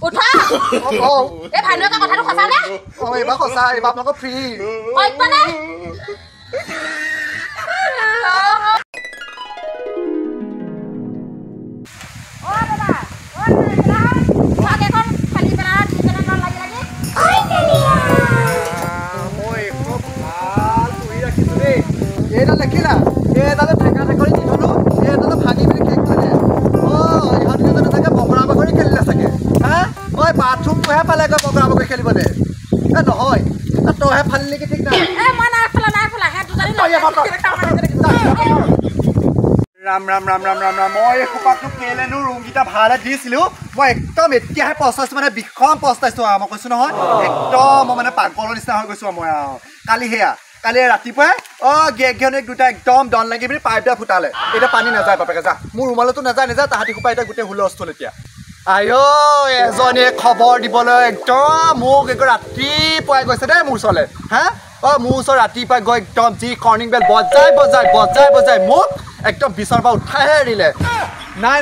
উঠা এই ভাইনুৱে কথাটো সঁচা নে এইবাৰ সঁচা এইবাৰ আপোনালোকৰ ফ্ৰী মানে এইডাল দেখিলা এইডালে ঠেকা ঠেকৰি দি থলো এইডালে ভাঙি পিনি শেষ কৰিলে ইহঁত কেইজনে চাগে বগৰা বগৰী খেলিলে চাগে হা মই বাথৰুমটোহে পালেগৈ বগৰা বগৰী খেলিবলৈ নহয় তইহে ফালি নেকি ঠিক নাই ৰাম ৰাম ৰাম ৰাম ৰাম ৰাম মই এই সোপাকটো কেলেনো ৰুমকেইটা ভাড়ালৈ দিছিলোঁ মই একদম এতিয়াহে পস্তাইছোঁ মানে বিষম পস্তাইছোঁ আৰু মই কৈছোঁ নহয় একদম মই মানে পাগলৰ নিচিনা হৈ গৈছোঁ মই আৰু কালি ৰাতিপুৱাই গেঘনীক দুটা একদম দন লাগি পিনি পাইপডাল ফুটালে এতিয়া পানী নাযায় বাপেকে যা মোৰ ৰুমালতো নাযায় তাহাঁতি সোপা এতিয়া গোটেই হুলস্থুল এতিয়া এজনীয়ে খবৰ দিবলৈ একদম মোক একদম ৰাতিপুৱাই গৈছে দেই মোৰ ওচৰলৈ হা মোৰ ওচৰত ৰাতিপুৱাই গৈ একদম যি কৰ্ণিং বেল বজাই মোক একদম বিচনাৰ পৰা উঠাইহে এৰিলে নাই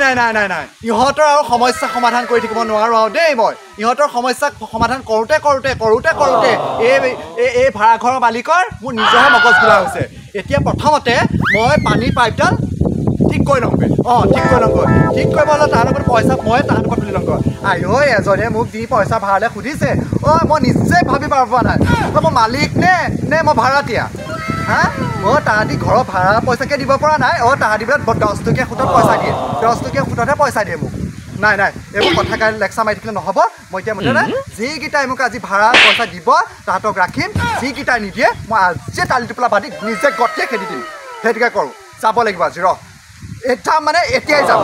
ইহঁতৰ আৰু সমস্যা সমাধান কৰি থাকিব নোৱাৰোঁ আৰু দেই মই ইহঁতৰ সমস্যা সমাধান কৰোঁতে এই ভাড়াঘৰৰ মালিকৰ মোৰ নিজৰহে মগজ বোলা হৈছে এতিয়া প্ৰথমতে মই পানীৰ পাইপডাল ঠিক কৰি লওঁগৈ ঠিক কৰিব হ'লে তাহাঁতৰ লগত পইচা মই তাহাঁতৰ পৰা তুলি লওঁগৈ এজনে মোক দি পইচা ভাড়ালৈ সুধিছে মই নিজে ভাবি পাব পৰা নাই মই মালিক নে মই ভাড়াতীয়া হা তাহাঁতি ঘৰৰ ভাড়া পইচাকে দিব পৰা নাই তাহাঁতি বোলে 10 টকীয়া সুতত পইচা দিয়ে 10 টকীয়া সুততহে পইচা দিয়ে মোক নাই এইবোৰ কথা কালি লেকচাৰ মাৰি থাকিলে নহ'ব মই এতিয়া মুঠতে যিকেইটাই মোক আজি ভাড়া পইচা দিব তাহাঁতক ৰাখিম যিকেইটাই নিদিয়ে মই আজিয়ে তালি টোপোলা বান্ধি নিজে গতিয়ে খেদি দিম সেইটোকে কৰোঁ যাব লাগিব আজি এটা মানে এতিয়াই যাম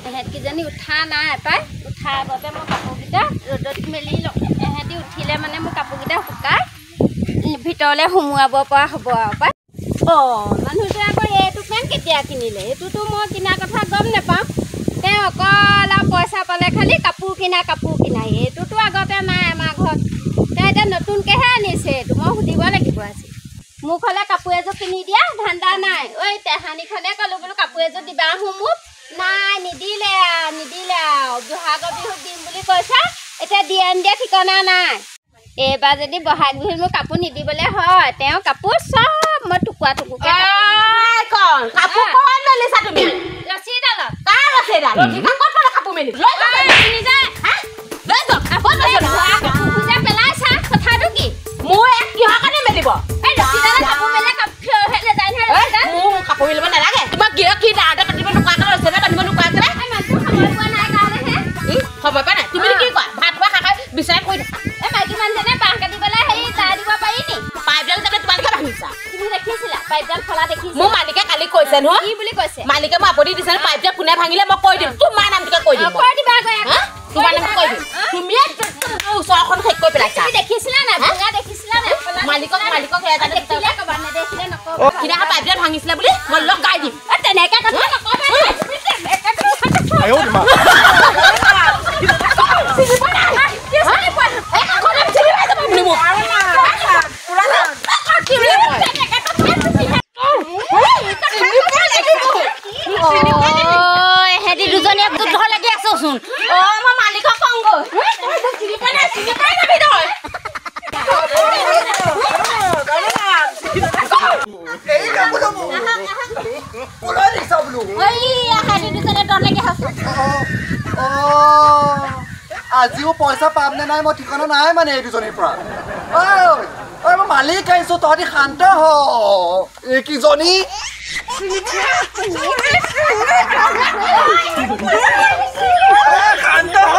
এহেঁতকেইজনী উঠা নাই পাই উঠা আগতে মই কাপোৰকেইটা ৰ'দত মেলি লওঁ এহেঁতি উঠিলে মানে মোৰ কাপোৰকেইটা শুকাই ভিতৰলৈ সোমোৱাব পৰা হ'ব আৰু পাই মানুহটোৱে আকৌ এইটো ফেন কেতিয়া কিনিলে এইটোতো মই কিনা কথা গম নাপাওঁ তেওঁ অকল আৰু পইচা পালে খালি কাপোৰ কিনা এইটোতো আগতে নাই আমাৰ ঘৰত তেওঁ এতিয়া নতুনকৈহে আনিছে এইটো মই সুধিব লাগিব আজি মোক হ'লে কাপোৰ এযোৰ কিনি দিয়া ধান্দা নাই তেহানিখনে ক'লোঁ বোলো কাপোৰ এযোৰ দিবা মোক নাই নিদিলে আৰু বহাগৰ বিহুত দিম বুলি কৈছা এতিয়া দিয়ে নিদিয়ে ঠিকনা নাই এইবাৰ যদি বহাগ বিহুত মোক কাপোৰ নিদিবলৈ হয় তেওঁ কাপোৰ চব মই টুকুৰাকৈ পেলাইছা কথাটো কি মোৰ কিহৰ কাৰণে মেলিব কাপোৰ মেলিব নালাগে তোমাক কি ডাঙৰ পাতিব নোকোৱাকৈ লৈছে নে পাতিব নোকোৱাকৈ সময় পোৱা নাই তুমি কি কোৱা ভাত খোৱা খাই বিচাৰি কৈ মাইকী মানুহজনে বাঁহ কাটিবলৈ হেৰি তাই দিব পাৰি নি পাইপডাল তাৰমানে তোমালোকে ভাঙিছা তুমি দেখিছিলা পাইপডাল খোলা দেখিছা মোৰ মালিকে কালি কৈছে নহয় কি বুলি কৈছে মালিকে মই আপত্তি দিছে পাইপডাল কোনে ভাঙিলে মই কৈ দিম তোমাৰ নামটোকে কৈ দিম কৈ দিবা তোমাৰ নাম কৈ দিম তুমি ওচৰখন শেষ কৰি পেলাইছা তুমি দেখিছিলা নাই ভঙা দেখিছিলা নাই মালিকক এটা দেখিলে ক'বা নেদেখিলে নক'বা কিনা পাইপডাল ভাঙিছিলে বুলি মই লগাই দিম তেনেকৈ কথা নক'বা হেৰি দুজনীয়ে যুদ্ধ লাগি আছোচোন মই মালিকক কওঁগৈ আজিও পইচা পাম নে নাই মই ঠিকনা নাই মানে এই দুজনীৰ পৰা মই মালিক আহিছো তহঁতি শান্ত হ এইকেইজনী শান্ত হ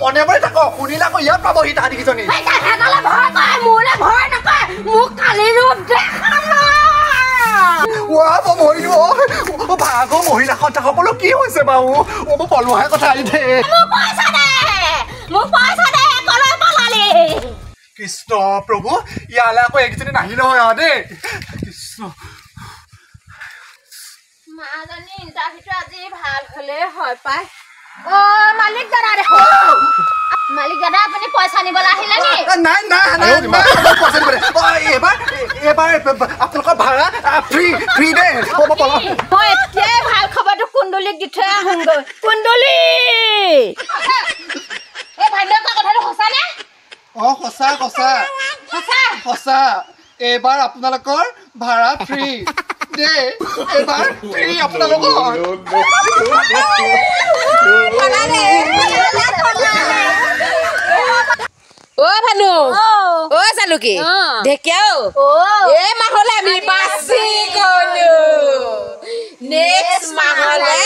মনে মনে থাকো শুনিলা আকৌ ইয়াত পাবহি তাহাঁতি কিজনী ভাগৰ মহিলাখন সকলো কি হৈছে বাৰু মোৰ পলোৱাৰ কথা আহি দে কৃষ্ণ প্ৰভু ইয়ালৈ আকৌ এইকেইজনী নাহিলে হয় দেই কৃষ্ণ মাজনী ইণ্টাৰভিউটো আজি ভাল হ'লে হয় পাই মালিক দাদা দেখো মালিক দাদা আপুনি পইচা নিবলৈ আহিলে নি নাই এবাৰ আপোনালোকৰ ভাড়া ফ্ৰী দেই মই এতিয়াই ভাল খবৰটো কুণ্ডলীক দি থৈ আহোঁগৈ কুণ্ডলী এই ভাইদেউ কথাটো সঁচানে সঁচা এইবাৰ আপোনালোকৰ ভাড়া ফ্ৰী দেই এইবাৰ ফ্ৰী আপোনালোকৰ ভানু চালুকি ঢেকিয়াও এই মাহলে আমি বাছি গলো নেক্সট মাহলে